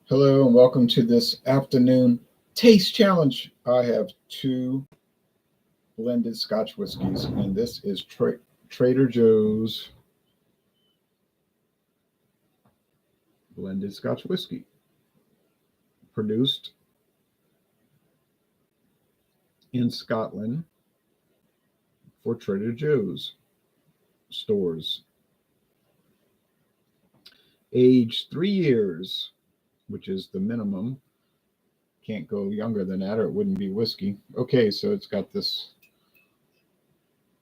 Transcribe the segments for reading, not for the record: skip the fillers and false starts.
Hello and welcome to this afternoon taste challenge. I have two blended Scotch whiskies, and this is Trader Joe's blended Scotch whiskey, produced in Scotland for Trader Joe's stores. Aged 3 years, which is the minimum. Can't go younger than that, or it wouldn't be whiskey. Okay, so it's got this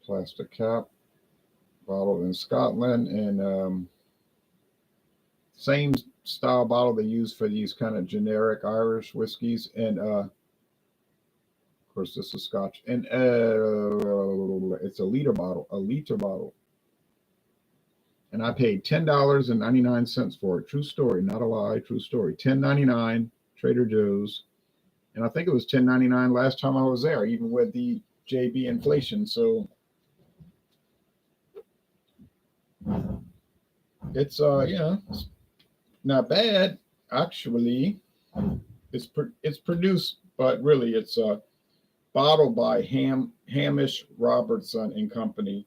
plastic cap, bottled in Scotland, and same style bottle they use for these kind of generic Irish whiskeys. And of course, this is Scotch, and it's a liter bottle. And I paid $10.99 for it. True story, not a lie. True story. $10.99, Trader Joe's, and I think it was $10.99 last time I was there, even with the JB inflation. So it's it's not bad actually. It's produced, but really it's bottled by Hamish Robertson and Company,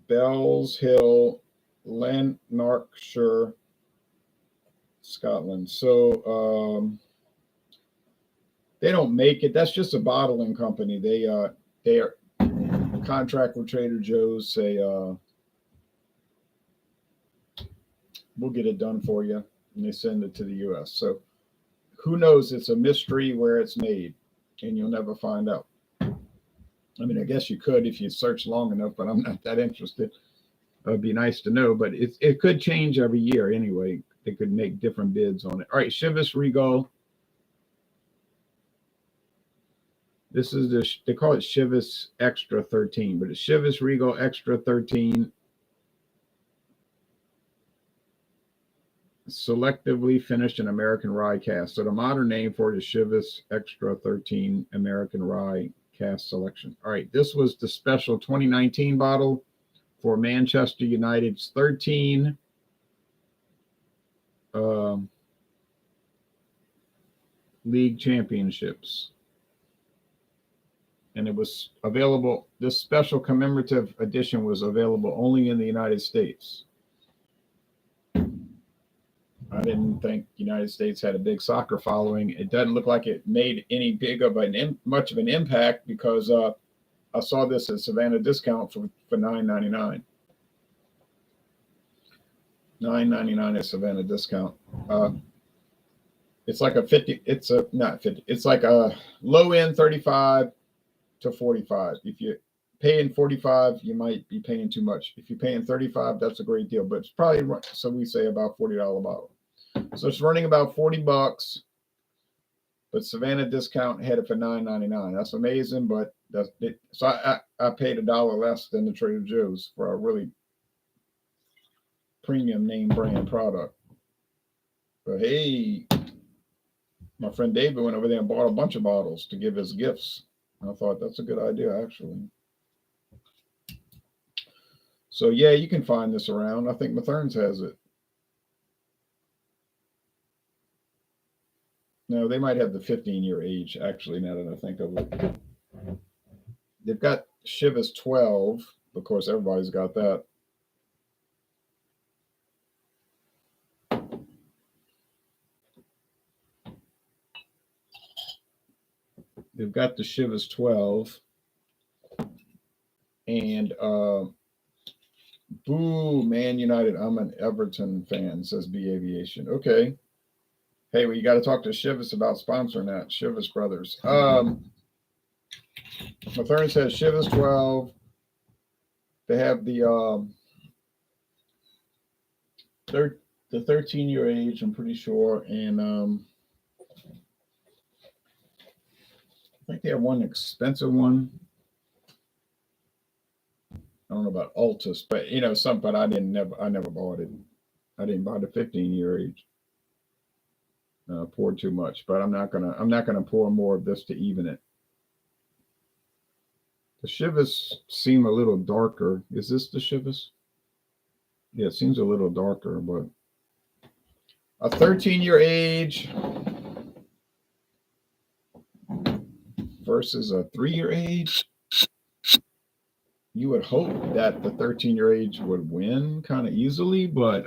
Bells Hill, Lanarkshire, Scotland. So they don't make it. That's just a bottling company. They are contract with Trader Joe's. Say we'll get it done for you, and they send it to the U.S. So who knows? It's a mystery where it's made, and you'll never find out. I mean, I guess you could if you search long enough, but I'm not that interested. It'd be nice to know, but it could change every year anyway. They could make different bids on it. All right, Chivas Regal. This is they call it Chivas Extra 13, but it's Chivas Regal Extra 13. Selectively finished in American rye cask. So the modern name for it is Chivas Extra 13 American rye cask selection. All right, this was the special 2019 bottle for Manchester United's 13 league championships. And it was available, this special commemorative edition was available only in the United States. I didn't think the United States had a big soccer following. It doesn't look like it made any big of much of an impact, because I saw this at Savannah discount for $9.99. $9.99 at Savannah discount. It's like a 50. It's a not 50. It's like a low end 35 to 45. If you're paying 45, you might be paying too much. If you're paying 35, that's a great deal. But it's probably, so we say, about $40 bottle. So it's running about $40, but Savannah discount had it for $9.99. That's amazing, but that's it. So I paid $1 less than the Trader Joe's for a really premium name brand product. But hey, my friend David went over there and bought a bunch of bottles to give as gifts. I thought that's a good idea, actually. So yeah, you can find this around. I think Mathern's has it. No, they might have the 15-year age, actually, now that I think of it. They've got Chivas 12. Of course, everybody's got that. They've got the Chivas 12. And boo, Man United. I'm an Everton fan, says B Aviation. Okay. Hey, well, you got to talk to Chivas about sponsoring that. Chivas Brothers. Mathern says Chivas 12. They have the 13-year age, I'm pretty sure. And I think they have one expensive one. I don't know about Altus, but but I never bought it. I didn't buy the 15-year age. Poured too much, but I'm not gonna pour more of this to even it. The Chivas seem a little darker. Is this the Chivas? Yeah, it seems a little darker, but A 13-year age versus a 3-year age. You would hope that the 13-year age would win kind of easily, but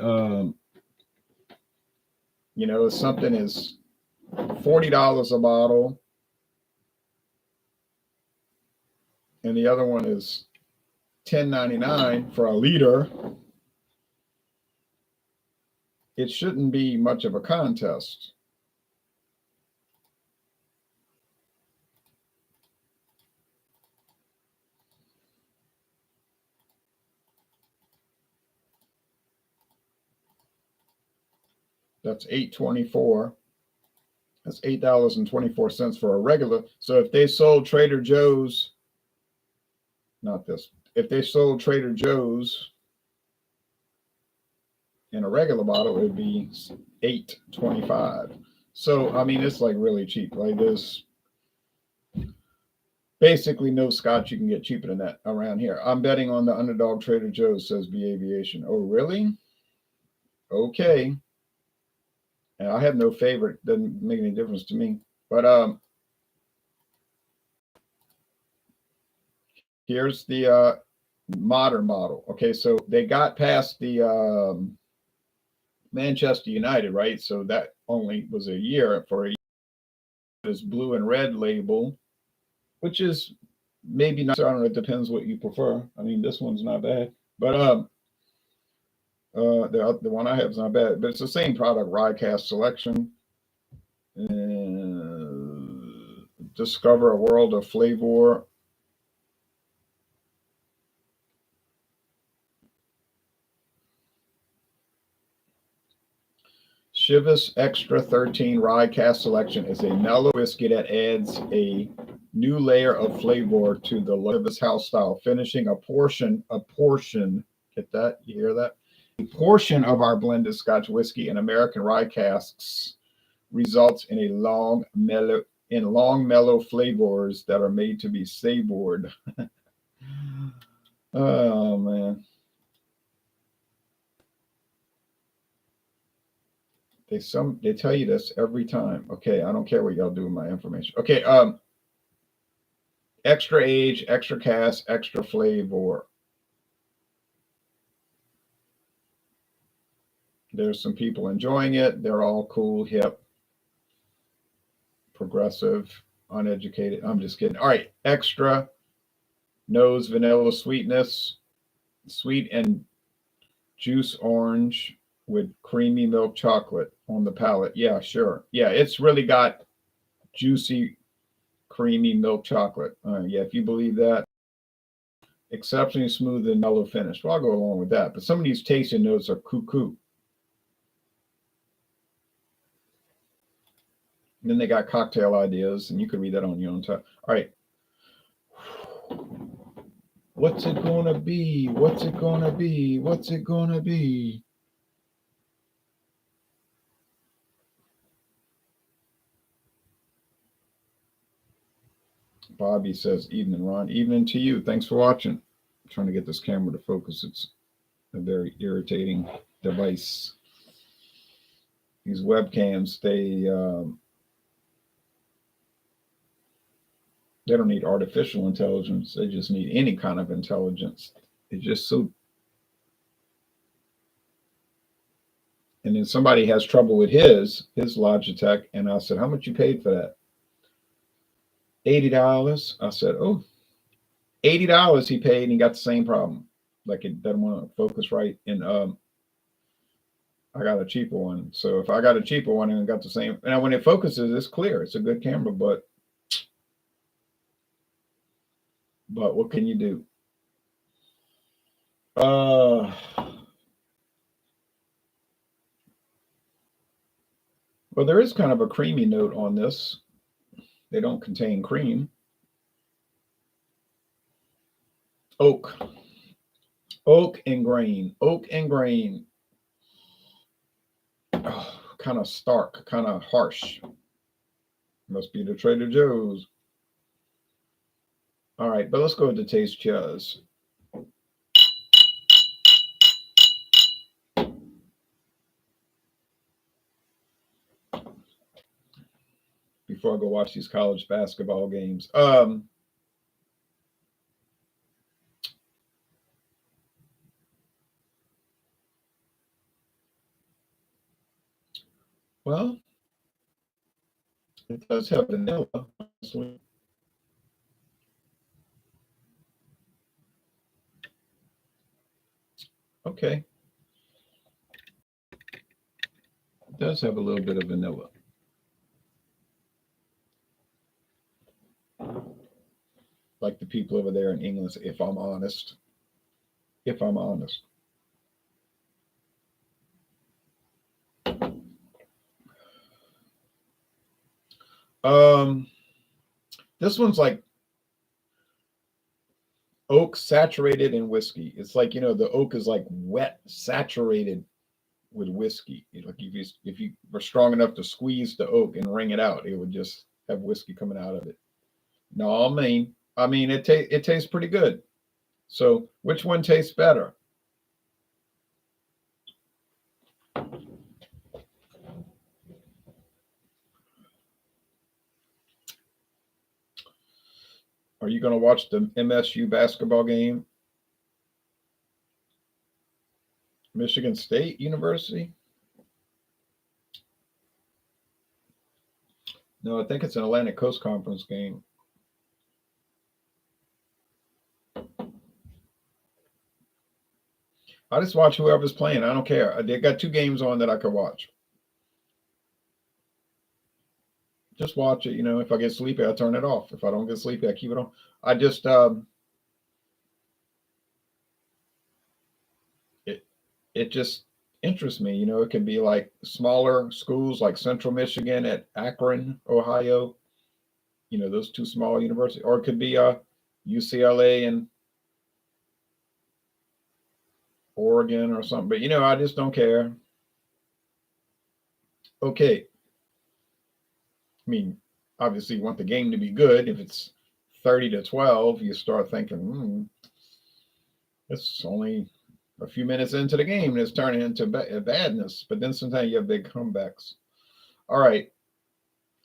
you know, something is $40 a bottle, and the other one is $10.99 for a liter. It shouldn't be much of a contest. That's $8.24. That's $8.24 for a regular. So if they sold Trader Joe's, not this, if they sold Trader Joe's in a regular bottle, it would be $8.25. So I mean, it's like really cheap. Like there's basically no Scotch you can get cheaper than that around here. I'm betting on the underdog Trader Joe's, says B Aviation. Oh, really? Okay. And I have no favorite. Doesn't make any difference to me. But here's the modern model. Okay, so they got past the Manchester United, right? So that only was a year for this blue and red label, which is maybe not. I don't know. It depends what you prefer. I mean, this one's not bad, but the one I have is not bad. But it's the same product, Rye Cask Selection. Discover a world of flavor. Chivas Extra 13 Rye Cask Selection is a mellow whiskey that adds a new layer of flavor to the Chivas house style, finishing a portion, get that? You hear that? A portion of our blended Scotch whiskey and American rye casks results in long mellow flavors that are made to be savored. Oh man. They tell you this every time. Okay, I don't care what y'all do with my information. Okay, extra age, extra cask, extra flavor. There's some people enjoying it. They're all cool, hip, progressive, uneducated. I'm just kidding. All right, extra nose vanilla sweetness, sweet and juice orange with creamy milk chocolate on the palate. Yeah, sure. Yeah, it's really got juicy, creamy milk chocolate. Yeah, if you believe that. Exceptionally smooth and mellow finish. Well, I'll go along with that. But some of these tasting notes are cuckoo. And then they got cocktail ideas, and you could read that on your own time. All right. What's it gonna be? What's it gonna be? What's it gonna be? Bobby says, evening, Ron. Evening to you. Thanks for watching. I'm trying to get this camera to focus. It's a very irritating device. These webcams, they don't need artificial intelligence. They just need any kind of intelligence. It's just so. And then somebody has trouble with his Logitech, and I said, "How much you paid for that?" $80. I said, "Oh, $80 he paid, and he got the same problem. Like it doesn't want to focus right." And I got a cheaper one. So if I got a cheaper one and got the same, and when it focuses, it's clear. It's a good camera, but what can you do? Well, there is kind of a creamy note on this. They don't contain cream. Oak and grain. Oak and grain. Oh, kind of stark, kind of harsh. Must be the Trader Joe's. All right, but let's go to taste Chivas. before I go watch these college basketball games. Well, it does have vanilla, honestly. Okay, it does have a little bit of vanilla. Like the people over there in England, if I'm honest. If I'm honest. Um, this one's like oak saturated in whiskey. It's like, the oak is like wet, saturated with whiskey. Like if you were strong enough to squeeze the oak and wring it out, it would just have whiskey coming out of it. No, I mean it tastes pretty good. So which one tastes better? Are you going to watch the MSU basketball game? Michigan State University? No, I think it's an Atlantic Coast Conference game. I just watch whoever's playing. I don't care. They got two games on that I could watch. Just watch it. If I get sleepy, I turn it off. If I don't get sleepy, I keep it on. I just it it just interests me. It can be like smaller schools like Central Michigan at Akron, Ohio. Those two small universities, or it could be UCLA and Oregon or something. But I just don't care. Okay, I mean, obviously, you want the game to be good. If it's 30-12, you start thinking, it's only a few minutes into the game and it's turning into badness. But then sometimes you have big comebacks. All right,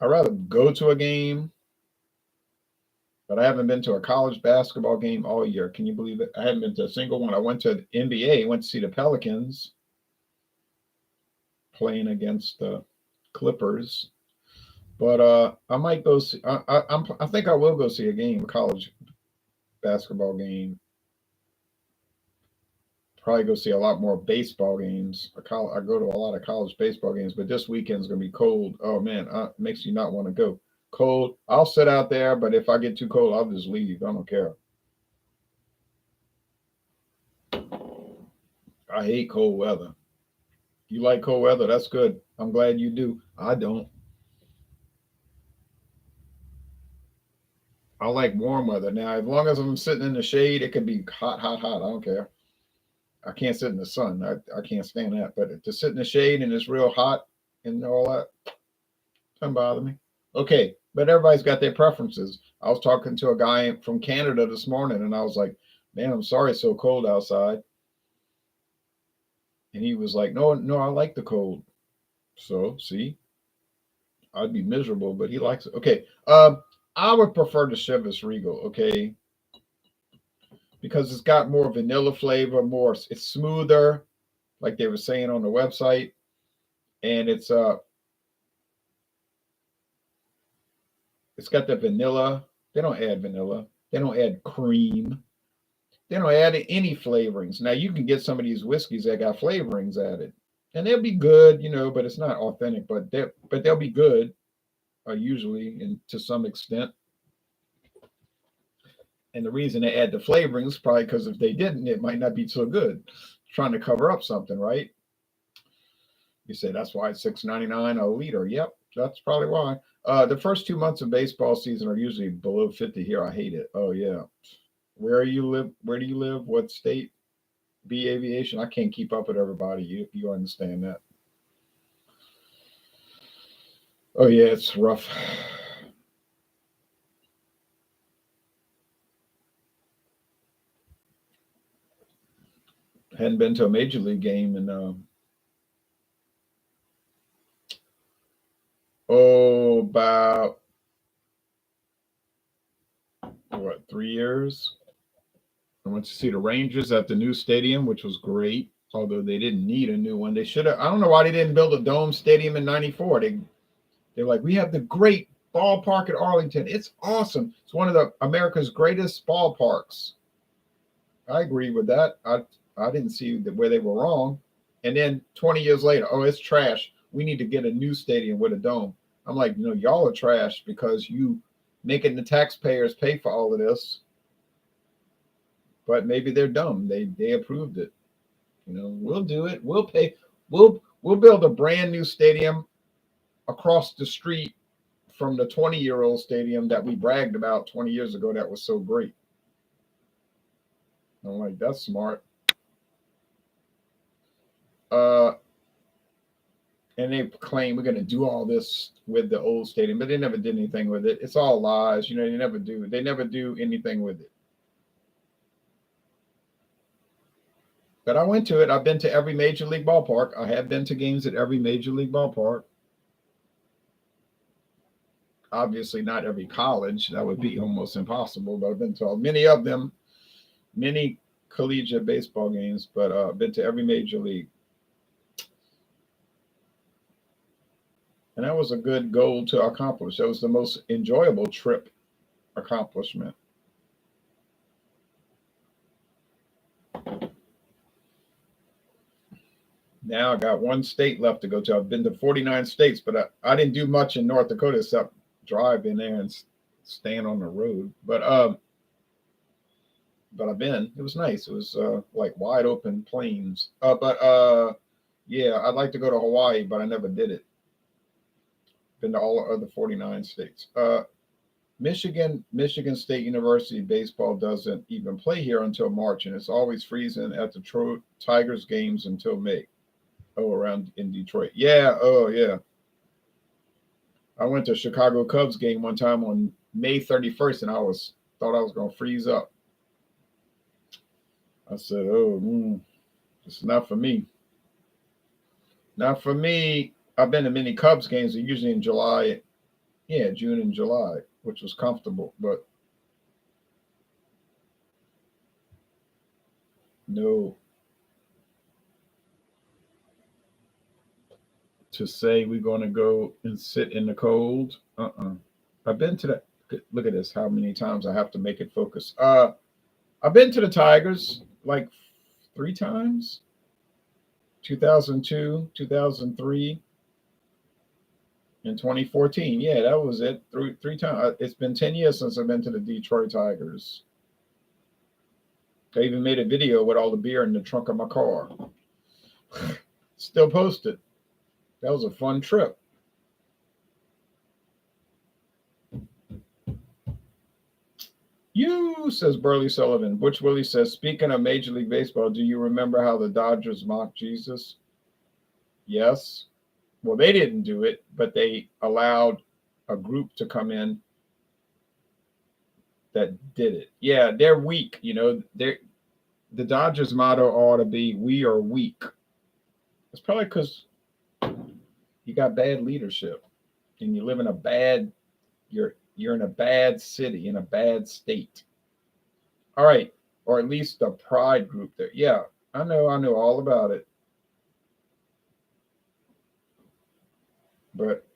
I'd rather go to a game, but I haven't been to a college basketball game all year. Can you believe it? I haven't been to a single one. I went to the NBA, went to see the Pelicans playing against the Clippers. But I might go see. I think I will go see a game, a college basketball game. Probably go see a lot more baseball games. I go to a lot of college baseball games, but this weekend's gonna be cold. Oh man, it makes you not want to go. Cold. I'll sit out there, but if I get too cold, I'll just leave. I don't care. I hate cold weather. You like cold weather? That's good. I'm glad you do. I don't. I like warm weather. Now, as long as I'm sitting in the shade, it can be hot, hot, hot. I don't care. I can't sit in the sun. I can't stand that. But to sit in the shade and it's real hot and all that, doesn't bother me. Okay, but everybody's got their preferences. I was talking to a guy from Canada this morning, and I was like, "Man, I'm sorry it's so cold outside." And he was like, "No, no, I like the cold." So, see, I'd be miserable, but he likes it. Okay, I would prefer the Chivas Regal. Okay, because it's got more vanilla flavor, it's smoother, like they were saying on the website, and it's got the vanilla. They don't add vanilla. They don't add cream. They don't add any flavorings. Now you can get some of these whiskeys that got flavorings added, and they'll be good, but it's not authentic. But they'll be good, usually, and to some extent. And the reason they add the flavorings is probably because if they didn't, it might not be so good. Trying to cover up something, right? You say that's why it's $6.99 a liter. Yep, that's probably why. The first 2 months of baseball season are usually below 50 here. I hate it. Oh yeah. Where you live? Where do you live? What state? B aviation. I can't keep up with everybody. You understand that? Oh yeah, it's rough. Hadn't been to a major league game in about 3 years. I went to see the Rangers at the new stadium, which was great. Although they didn't need a new one, they should have. I don't know why they didn't build a dome stadium in '94. They're like, we have the great ballpark at Arlington. It's awesome. It's one of the America's greatest ballparks. I agree with that. I didn't see where they were wrong. And then 20 years later, oh, it's trash. We need to get a new stadium with a dome. I'm like, y'all are trash because you making the taxpayers pay for all of this. But maybe they're dumb. They approved it. We'll do it. We'll pay. We'll build a brand new stadium across the street from the 20-year-old stadium that we bragged about 20 years ago that was so great. I'm like, that's smart. And they claim we're going to do all this with the old stadium, but they never did anything with it. It's all lies. They never do. They never do anything with it. But I went to it. I've been to every major league ballpark. I have been to games at every major league ballpark. Obviously, not every college. That would be almost impossible. But I've been to many of them, many collegiate baseball games. But I've been to every major league. And that was a good goal to accomplish. That was the most enjoyable trip accomplishment. Now I got one state left to go to. I've been to 49 states, but I didn't do much in North Dakota except drive in there and stand on the road. But I've been. It was nice. It was like wide open plains. Yeah, I'd like to go to Hawaii, but I never did it. Been to all the other 49 states. Michigan State University baseball doesn't even play here until March, and it's always freezing at the Tigers games until May. Oh, around in Detroit. Yeah. Oh, yeah. I went to a Chicago Cubs game one time on May 31st, and thought I was going to freeze up. I said, "Oh, it's not for me. Not for me." I've been to many Cubs games. They're usually in July. Yeah, June and July, which was comfortable, but no. To say we're going to go and sit in the cold. I've been to that. Look at this. How many times I have to make it focus. I've been to the Tigers like 3 times. 2002, 2003, and 2014. Yeah, that was it. Three times. It's been 10 years since I've been to the Detroit Tigers. I even made a video with all the beer in the trunk of my car. Still posted. That was a fun trip. You, says Burley Sullivan. Butch Willie says, speaking of Major League Baseball, do you remember how the Dodgers mocked Jesus? Yes. Well, they didn't do it, but they allowed a group to come in that did it. Yeah, they're weak. The Dodgers motto ought to be, we are weak. It's probably because you got bad leadership and you live in you're in a bad city, in a bad state. All right. Or at least the pride group there. Yeah, I know all about it. But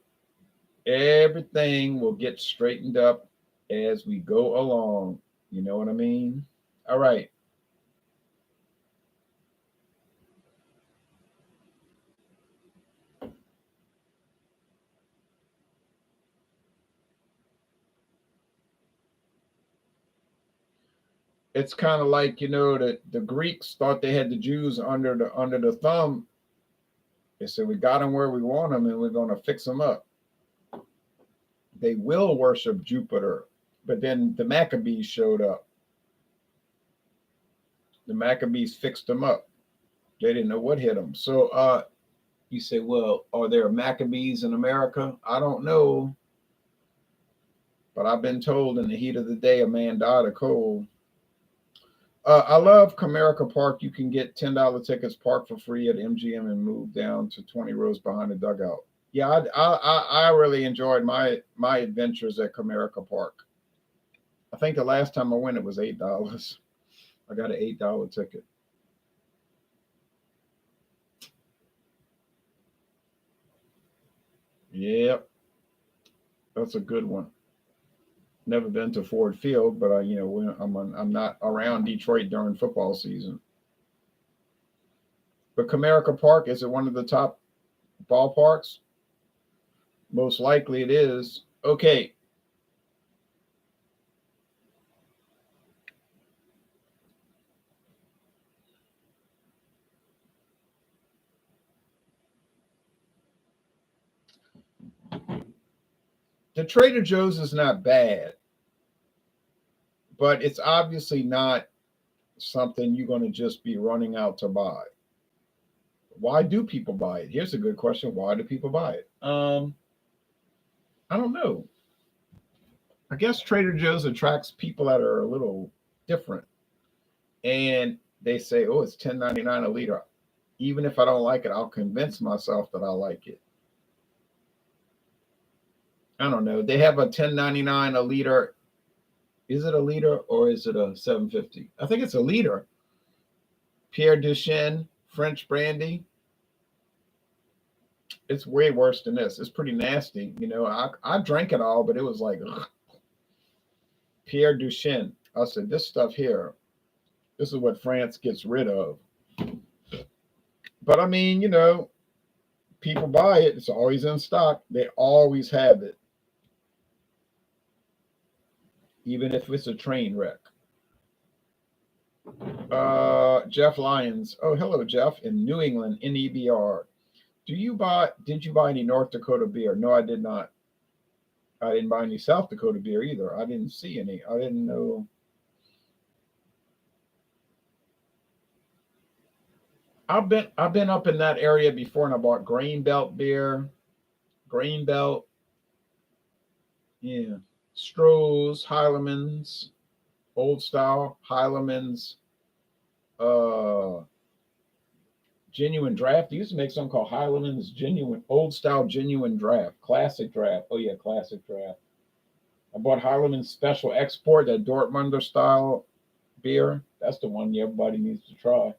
everything will get straightened up as we go along. You know what I mean? All right. It's kind of like, the Greeks thought they had the Jews under the thumb. They said, we got them where we want them and we're going to fix them up. They will worship Jupiter. But then the Maccabees showed up. The Maccabees fixed them up. They didn't know what hit them. So you say, well, are there Maccabees in America? I don't know. But I've been told in the heat of the day, a man died of cold. I love Comerica Park. You can get $10 tickets, park for free at MGM, and move down to 20 rows behind the dugout. Yeah, I really enjoyed my adventures at Comerica Park. I think the last time I went, it was $8. I got an $8 ticket. Yep, that's a good one. Never been to Ford Field, but I'm not around Detroit during football season. But Comerica Park, is it one of the top ballparks? Most likely it is. Okay. The Trader Joe's is not bad, but it's obviously not something you're going to just be running out to buy. Why do people buy it? Here's a good question. Why do people buy it? I don't know. I guess Trader Joe's attracts people that are a little different. And they say, oh, it's $10.99 a liter. Even if I don't like it, I'll convince myself that I like it. I don't know. They have a $10.99 a liter. Is it a liter or is it a 750? I think it's a liter. Pierre Duchesne French brandy. It's way worse than this. It's pretty nasty. I drank it all, but it was like ugh. Pierre Duchesne. I said, this stuff here, this is what France gets rid of. But I mean, people buy it. It's always in stock. They always have it. Even if it's a train wreck. Jeff Lyons. Oh, hello, Jeff, in New England, NEBR. Did you buy any North Dakota beer? No, I did not. I didn't buy any South Dakota beer either. I didn't see any. I didn't know. I've been up in that area before, and I bought Grain Belt beer. Grain Belt. Yeah. Stroh's, Heilemans, Old Style, Heilemans, Genuine Draft. They used to make something called Heilemans Genuine, Old Style Genuine Draft, Classic Draft. Oh, yeah, Classic Draft. I bought Heilemans Special Export, that Dortmunder style beer. That's the one everybody needs to try.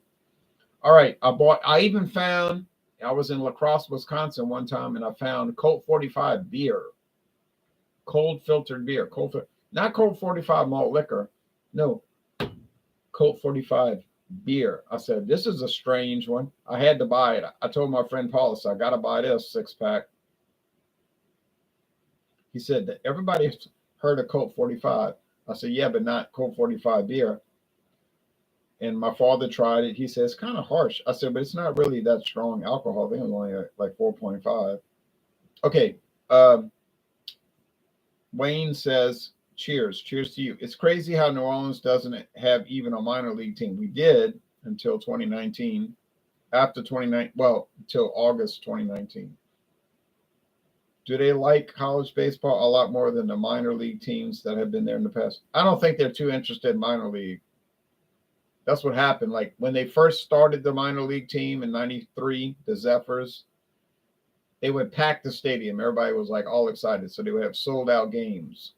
All right, I was in La Crosse, Wisconsin one time, and I found Colt 45 beer. Cold filtered beer. Not Colt 45 malt liquor. No, Colt 45 beer. I said, this is a strange one. I had to buy it. I told my friend Paulus, I got to buy this 6-pack. He said that everybody's heard of Colt 45. I said, yeah, but not Colt 45 beer. And my father tried it. He said, it's kind of harsh. I said, but it's not really that strong alcohol. I think it was only like 4.5. Okay. Wayne says, cheers. Cheers to you. It's crazy how New Orleans doesn't have even a minor league team. We did until 2019. Until August 2019. Do they like college baseball a lot more than the minor league teams that have been there in the past? I don't think they're too interested in minor league. That's what happened. Like when they first started the minor league team in 93, the Zephyrs, they would pack the stadium. Everybody was like all excited. So they would have sold out games.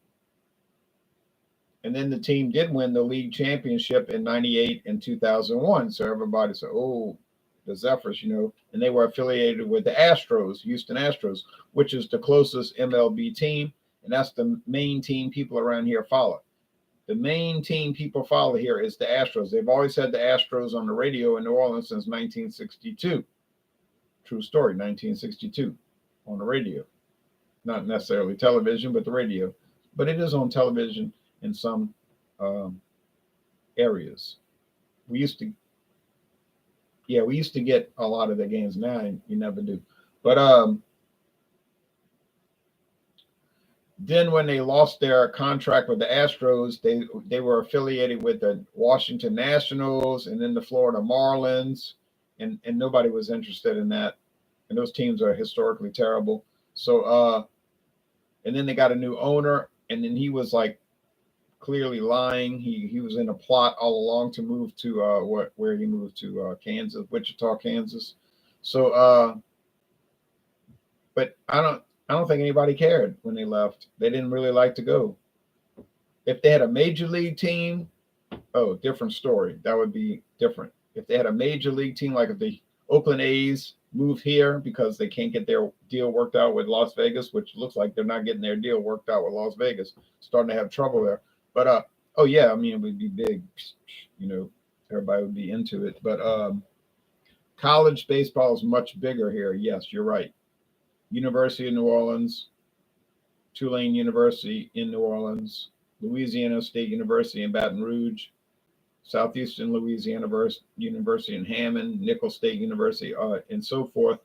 And then the team did win the league championship in 98 and 2001. So everybody said, oh, the Zephyrs, and they were affiliated with the Astros, Houston Astros, which is the closest MLB team. And that's the main team people around here follow. The main team people follow here is the Astros. They've always had the Astros on the radio in New Orleans since 1962. True story, 1962 on the radio. Not necessarily television, but the radio. But it is on television in some areas. We used to get a lot of the games. Now you never do. But then when they lost their contract with the Astros, they were affiliated with the Washington Nationals and then the Florida Marlins, and nobody was interested in that. And those teams are historically terrible. So and then they got a new owner, and then he was like clearly lying. He was in a plot all along to move to where he moved to Kansas, Wichita, Kansas. So but I don't think anybody cared when they left. They didn't really like to go. If they had a major league team, oh, different story. That would be different. If they had a major league team, like if the Oakland A's move here because they can't get their deal worked out with Las Vegas, which looks like they're not getting their deal worked out with Las Vegas, starting to have trouble there. But oh yeah, I mean it would be big. You know, everybody would be into it. But college baseball is much bigger here. Yes, you're right. University of New Orleans, Tulane University in New Orleans, Louisiana State University in Baton Rouge, Southeastern Louisiana University in Hammond, Nicholls State University, and so forth.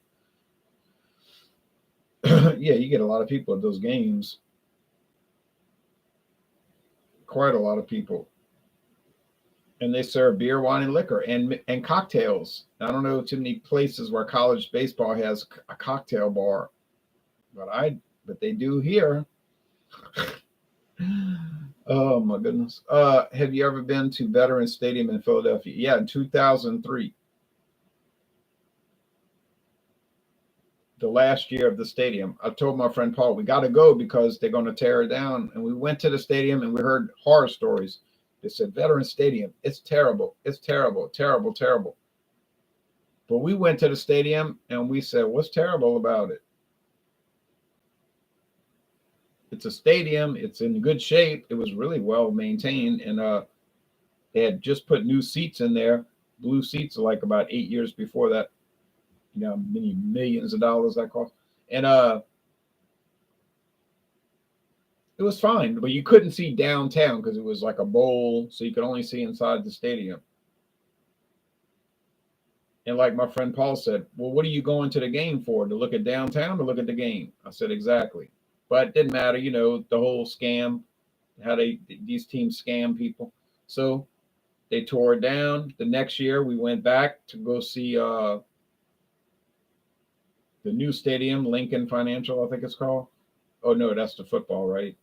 Yeah, you get a lot of people at those games. Quite a lot of people. And they serve beer, wine, and liquor and cocktails. I don't know too many places where college baseball has a cocktail bar, but they do here. Oh my goodness. Have you ever been to Veterans Stadium in Philadelphia? Yeah, in 2003. The last year of the stadium. I told my friend Paul, we got to go because they're going to tear it down. And we went to the stadium and we heard horror stories. They said, Veterans Stadium, it's terrible. It's terrible, terrible, terrible. But we went to the stadium and we said, what's terrible about it? It's a stadium. It's in good shape. It was really well maintained. And they had just put new seats in there, blue seats, like about 8 years before that. You know, many millions of dollars that cost. And it was fine, but you couldn't see downtown because it was like a bowl, so you could only see inside the stadium. And like my friend Paul said, well, what are you going to the game for? To look at downtown, to look at the game? I said, exactly. But it didn't matter, you know, the whole scam, how these teams scam people. So they tore it down. The next year we went back to go see the new stadium, Lincoln Financial, I think it's called. Oh no, that's the football, right?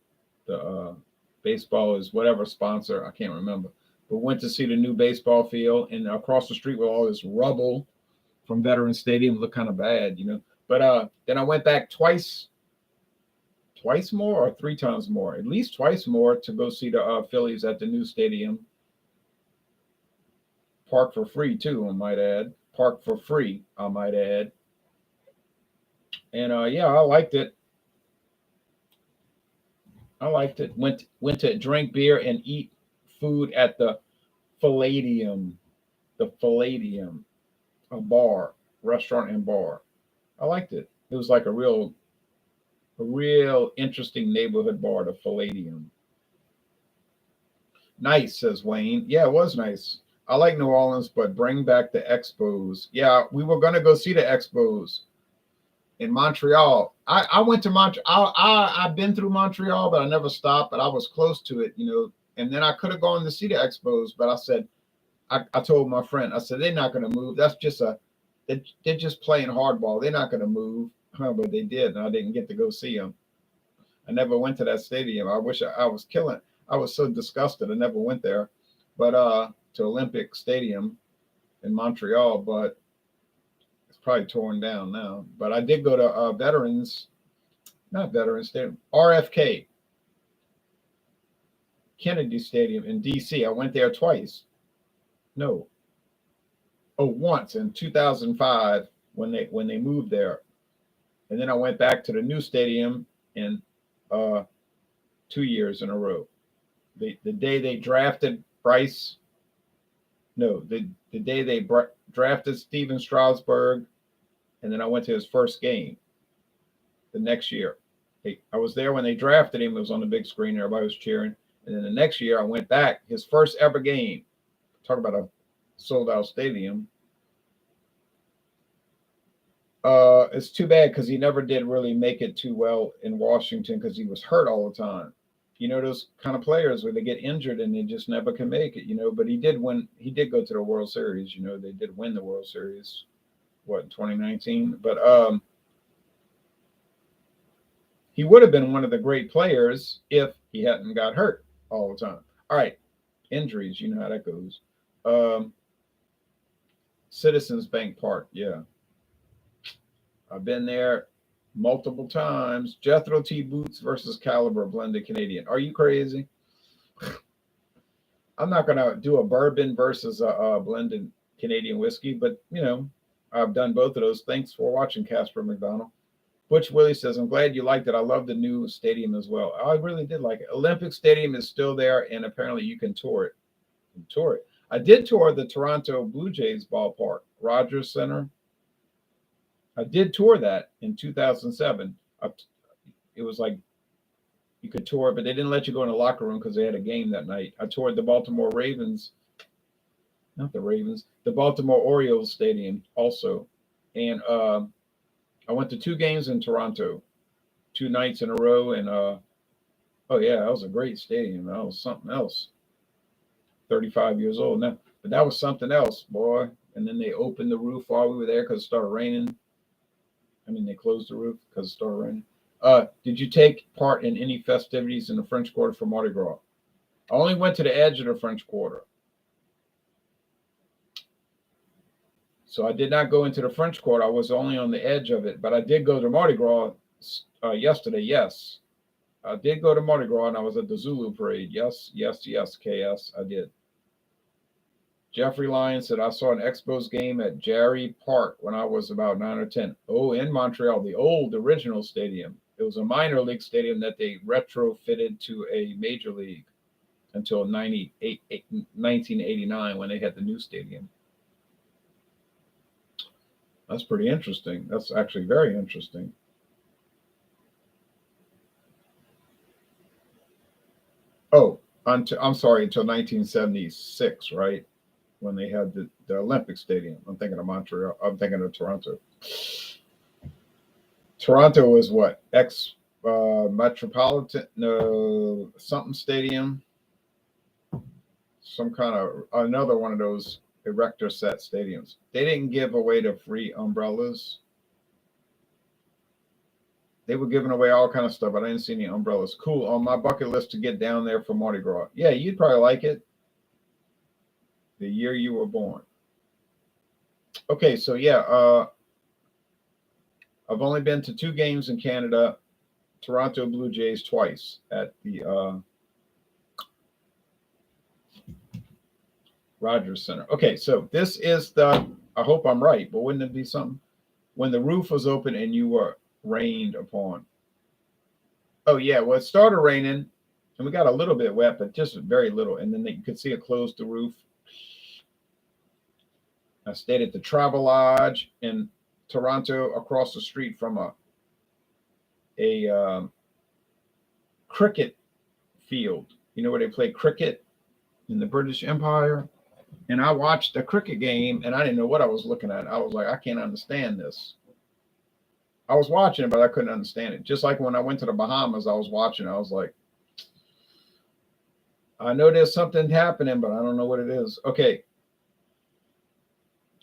The baseball is whatever sponsor, I can't remember. But went to see the new baseball field, and across the street with all this rubble from Veterans Stadium looked kind of bad, you know. But then I went back twice more or three times more, at least twice more to go see the Phillies at the new stadium. Park for free too, I might add. Park for free, I might add. And yeah, I liked it. I liked it. Went to drink beer and eat food at the Palladium. The Palladium, a bar, restaurant and bar. I liked it. It was like a real interesting neighborhood bar, the Palladium. Nice, says Wayne. Yeah, it was nice. I like New Orleans, but bring back the Expos. Yeah, we were gonna go see the Expos in Montreal. I went to Montreal. I've been through Montreal, but I never stopped. But I was close to it, you know. And then I could have gone to see the Expos, but I said, I told my friend, I said they're not going to move. That's just they're just playing hardball. They're not going to move. But they did, and I didn't get to go see them. I never went to that stadium. I wish I was killing. I was so disgusted. I never went there, but to Olympic Stadium in Montreal, but it's probably torn down now. But I did go to not Veterans Stadium, RFK, Kennedy Stadium in D.C. I went there twice. No, oh, once in 2005 when they moved there, and then I went back to the new stadium in 2 years in a row. The day they drafted Bryce, no, the day they drafted Steven Strasburg, and then I went to his first game the next year. I was there when they drafted him. It was on the big screen. Everybody was cheering. And then the next year I went back, his first ever game. Talk about a sold out stadium. It's too bad because he never did really make it too well in Washington because he was hurt all the time. You know, those kind of players where they get injured and they just never can make it, you know, but he did win. He did go to the World Series, you know, they did win the World Series, what, in 2019? But he would have been one of the great players if he hadn't got hurt all the time. All right, injuries, you know how that goes. Citizens Bank Park, yeah. I've been there multiple times. Jethro T. Boots versus Caliber blended Canadian. Are you crazy? I'm not gonna do a bourbon versus a blended Canadian whiskey, but I've done both of those. Thanks for watching, Casper McDonald. Butch Willie says, I'm glad you liked it. I love the new stadium as well. I really did like it. Olympic Stadium is still there, and apparently you can tour it. I did tour the Toronto Blue Jays ballpark, Rogers Center. I did tour that in 2007. It was like you could tour, but they didn't let you go in the locker room because they had a game that night. I toured the Baltimore Ravens, not the Ravens, the Baltimore Orioles stadium also. And I went to 2 games in Toronto, 2 nights in a row. And oh, yeah, that was a great stadium. That was something else. 35 years old now. But that was something else, boy. And then they opened the roof while we were there because it started raining. I mean, they closed the roof because it started raining. Did you take part in any festivities in the French Quarter for Mardi Gras? I only went to the edge of the French Quarter. So I did not go into the French Quarter. I was only on the edge of it. But I did go to Mardi Gras yesterday, yes. I did go to Mardi Gras, and I was at the Zulu parade. Yes, KS, I did. Jeffrey Lyons said, I saw an Expos game at Jarry Park when I was about 9 or 10. Oh, in Montreal, the old original stadium. It was a minor league stadium that they retrofitted to a major league until 1989 when they had the new stadium. That's pretty interesting. That's actually very interesting. Oh, I'm sorry, until 1976, right? When they had the Olympic Stadium. I'm thinking of Montreal. I'm thinking of Toronto. Toronto was what? Metropolitan, no, something stadium. Some kind of another one of those erector set stadiums. They didn't give away the free umbrellas. They were giving away all kind of stuff, but I didn't see any umbrellas. Cool. On my bucket list to get down there for Mardi Gras. Yeah, you'd probably like it. The year you were born. Okay, so yeah, I've only been to 2 games in Canada. Toronto Blue Jays twice at the Rogers Center. Okay, so this is I hope I'm right, but wouldn't it be something? When the roof was open and you were rained upon. Oh, yeah, well, it started raining, and we got a little bit wet, but just very little. And then you could see it close the roof. I stayed at the Travel Lodge in Toronto across the street from a cricket field. You know where they play cricket in the British Empire? And I watched the cricket game, and I didn't know what I was looking at. I was like, I can't understand this. I was watching it, but I couldn't understand it. Just like when I went to the Bahamas, I was watching. I was like, I know there's something happening, but I don't know what it is. Okay.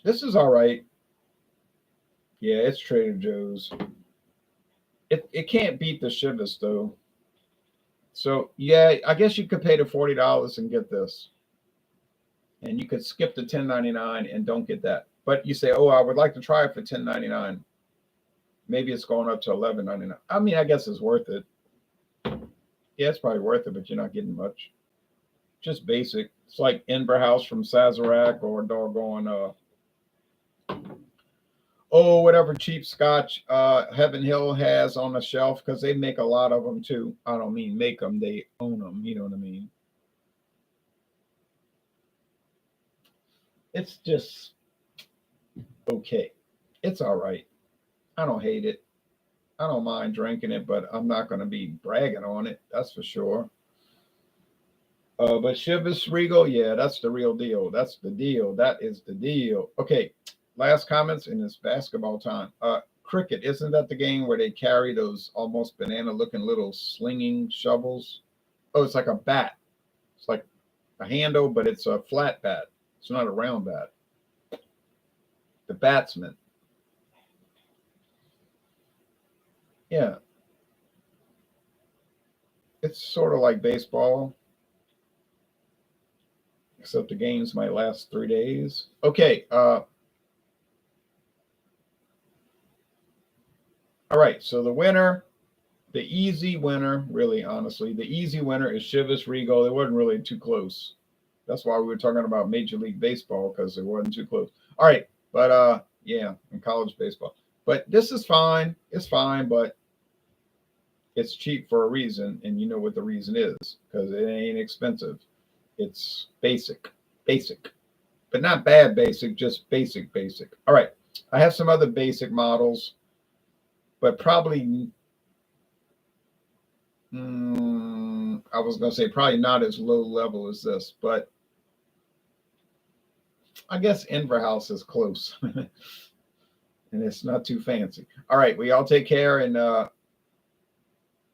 This is all right. Yeah, it's Trader Joe's. It can't beat the Chivas, though. So, yeah, I guess you could pay the $40 and get this. And you could skip the $10.99 and don't get that. But you say, oh, I would like to try it for $10.99. Maybe it's going up to $11.99. I mean, I guess it's worth it. Yeah, it's probably worth it, but you're not getting much. Just basic. It's like Inver House from Sazerac or doggone whatever cheap Scotch Heaven Hill has on the shelf, because they make a lot of them too. I don't mean make them, they own them. You know what I mean? It's just okay. It's all right. I don't hate it. I don't mind drinking it, but I'm not going to be bragging on it. That's for sure. But Chivas Regal, yeah, that's the real deal. That's the deal. That is the deal. Okay, last comments in this basketball time. Cricket, isn't that the game where they carry those almost banana-looking little slinging shovels? Oh, it's like a bat. It's like a handle, but it's a flat bat. It's not a round bat. The batsman. Yeah. It's sort of like baseball, except the games might last 3 days. Okay. All right. So the winner, The easy winner, really, honestly, the easy winner is Chivas Regal. It wasn't really too close. That's why we were talking about Major League Baseball, because it wasn't too close. All right, but yeah, in college baseball. But this is fine. It's fine, but it's cheap for a reason, and you know what the reason is, because it ain't expensive. It's basic, basic, but not bad basic, just basic, basic. All right, I have some other basic models, but probably I was going to say probably not as low level as this, but I guess Inverhouse is close and it's not too fancy. All right, we all take care, and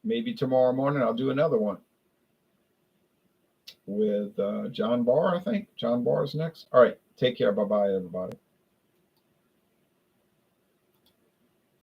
maybe tomorrow morning I'll do another one with John Barr, I think. John Barr is next. All right, take care. Bye bye, everybody.